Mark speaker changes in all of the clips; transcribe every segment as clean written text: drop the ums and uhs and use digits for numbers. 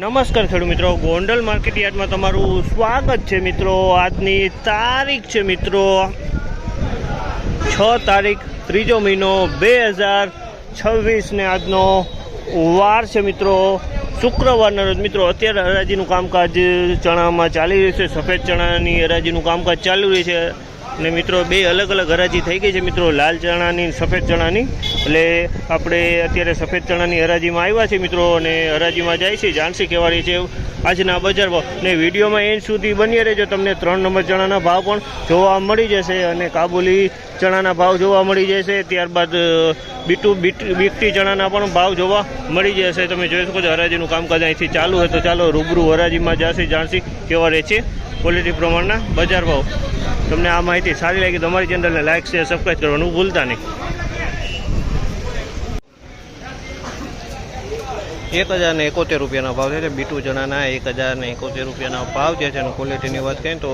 Speaker 1: નમસ્કાર ખેડૂત મિત્રો, ગોંડલ માર્કેટ યાર્ડમાં તમારું સ્વાગત છે મિત્રો। આજની તારીખ છે મિત્રો 6 તારીખ 3જો મહિનો 2026 ને આજનો વાર છે મિત્રો શુક્રવારના રોજ મિત્રો। અત્યારે હરાજીનું કામકાજ ચણામાં ચાલી રહ્યું છે, સફેદ ચણાની હરાજીનું કામકાજ ચાલુ રહ્યું છે ને મિત્રો બે અલગ અલગ હરાજી થઈ ગઈ છે મિત્રો, લાલ ચણાની સફેદ ચણાની। એટલે આપણે અત્યારે સફેદ ચણાની હરાજીમાં આવ્યા છે મિત્રો અને હરાજીમાં જાય છે, જાણશે કેવારી છે આજના બજાર ભાવ ને વિડીયોમાં એન્ડ સુધી બની રહેજો। તમને 3 નંબર ચણાના ભાવ પણ જોવા મળી જશે અને કાબુલી ચણાના ભાવ જોવા મળી જશે, ત્યારબાદ બીટી ચણાના પણ ભાવ જોવા મળી જશે। તમે જોઈ શકો છો હરાજીનું કામકાજ અહીંથી ચાલુ હોય તો ચાલો રૂબરૂ હરાજીમાં જશે, જાણશે કેવા રહે છે ક્વોલિટી પ્રમાણના બજાર ભાવ। તમને આ માહિતી સારી લાગી તો અમારી ચેનલને લાઇક શેર સબસ્ક્રાઈબ કરવાનું ભૂલતા નહીં। 1071 રૂપિયાના ભાવ છે, બીટું ચણાના 1071 રૂપિયાના ભાવ છે અને ક્વોલિટીની વાત કરીએ તો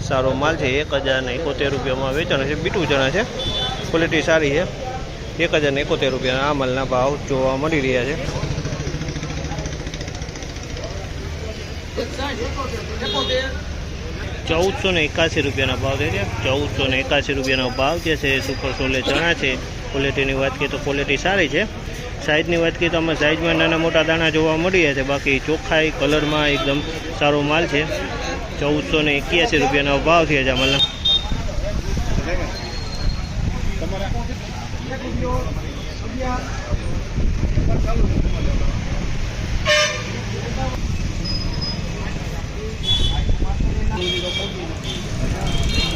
Speaker 1: સારો માલ છે। 1071 રૂપિયામાં વેચાણ છે, બીટું ચણા છે, ક્વોલિટી સારી છે। 1071 રૂપિયાના આ માલના ભાવ જોવા મળી રહ્યા છે। ₹1481 રૂપિયાના ભાવ છે, 1481 રૂપિયાનો ભાવ જે છે સુપર સોલે ચણા છે। ક્વોલિટીની વાત કરીએ તો ક્વોલિટી સારી છે। સાઇઝની વાત કરીએ તો આમાં સાઇઝમાં નાના મોટા દાણા જોવા મળી રહ્યા છે, બાકી ચોખ્ખાઈ કલરમાં એકદમ સારો માલ છે। 1481 રૂપિયાનો ભાવ થયા છે માલના।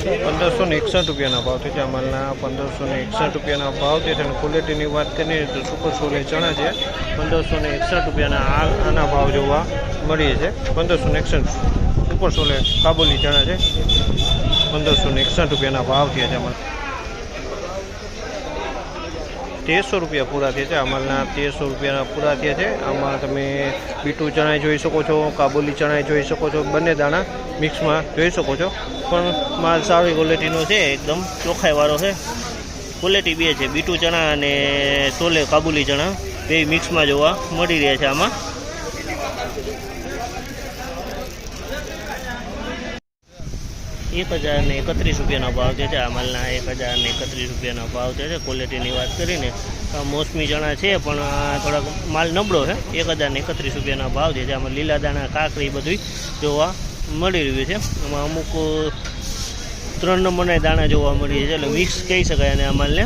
Speaker 1: ₹1561 રૂપિયાના ભાવ છે માલના। 1561 રૂપિયાના ભાવ છે અને ક્વોલિટીની વાત કરીએ તો સુપર સોલે ચણા છે। 1561 રૂપિયાના આના ભાવ જોવા મળીએ છે। 1561 સુપર સોલે કાબુલી ચણા છે, 1561 રૂપિયાના ભાવ થયા છે અમારે। 1300 રૂપિયા પૂરા થયા છે અમારના, 1300 રૂપિયાના પૂરા થયા છે। આમાં તમે બીટું ચણા જોઈ શકો છો, કાબુલી ચણા જોઈ શકો છો, બંને દાણા મિક્સમાં જોઈ શકો છો, પણ માલ સારી ક્વોલિટીનો છે, એકદમ ચોખ્ખાઈવાળો છે। ક્વોલિટી બે છે, બીટું ચણા અને સોલે કાબુલી ચણા બે મિક્સમાં જોવા મળી રહ્યા છે આમાં। ₹1031 રૂપિયાનો ભાવ છે આ માલના। 1031 રૂપિયાનો ભાવ છે। ક્વોલિટીની વાત કરીને મોસમી ચણા છે પણ થોડાક માલ નબળો છે। 1031 રૂપિયાના ભાવ છે। આમાં લીલા દાણા કાકરી બધું જોવા મળી રહ્યું છે। આમાં અમુક 3 નંબરના દાણા જોવા મળી છે, એટલે મિક્સ કહી શકાય અને આ માલને।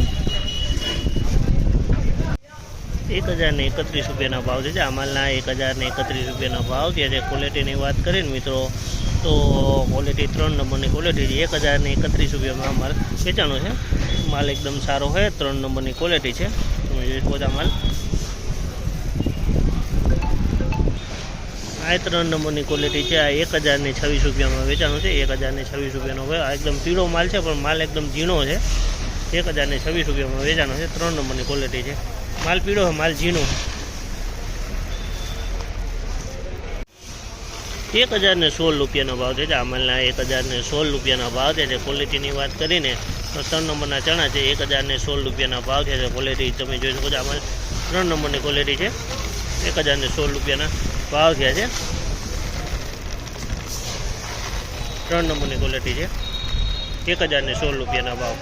Speaker 1: 1031 રૂપિયાના ભાવ છે આ માલના। 1031 રૂપિયાના ભાવ છે। ક્વોલિટીની વાત કરીને મિત્રો તો ક્વોલિટી 3 નંબરની ક્વોલિટી છે। 1031 રૂપિયામાં માલ વેચાણો છે, માલ એકદમ સારો છે, 3 નંબરની ક્વોલિટી છે। બધા માલ આ 3 નંબરની ક્વોલિટી છે। આ 1026 રૂપિયામાં વેચાણો છે। 1026 રૂપિયાનો આ એકદમ પીળો માલ છે પણ માલ એકદમ ઝીણો છે। 1026 રૂપિયામાં વેચાણો છે, 3 નંબરની ક્વોલિટી છે, માલ પીળો છે, માલ ઝીણો છે। 1016 રૂપિયાનો ભાવ છે આ માલના। 1016 રૂપિયાના ભાવ છે। ક્વોલિટીની વાત કરીને તો 3 નંબરના ચણા છે, 1016 રૂપિયાના ભાવ છે। ક્વોલિટી તમે જોઈ શકો છો, આમાં 3 નંબરની ક્વોલિટી છે, 1016 રૂપિયાના ભાવ થયા છે। 3 નંબરની ક્વોલિટી છે, 1016 રૂપિયાના ભાવ।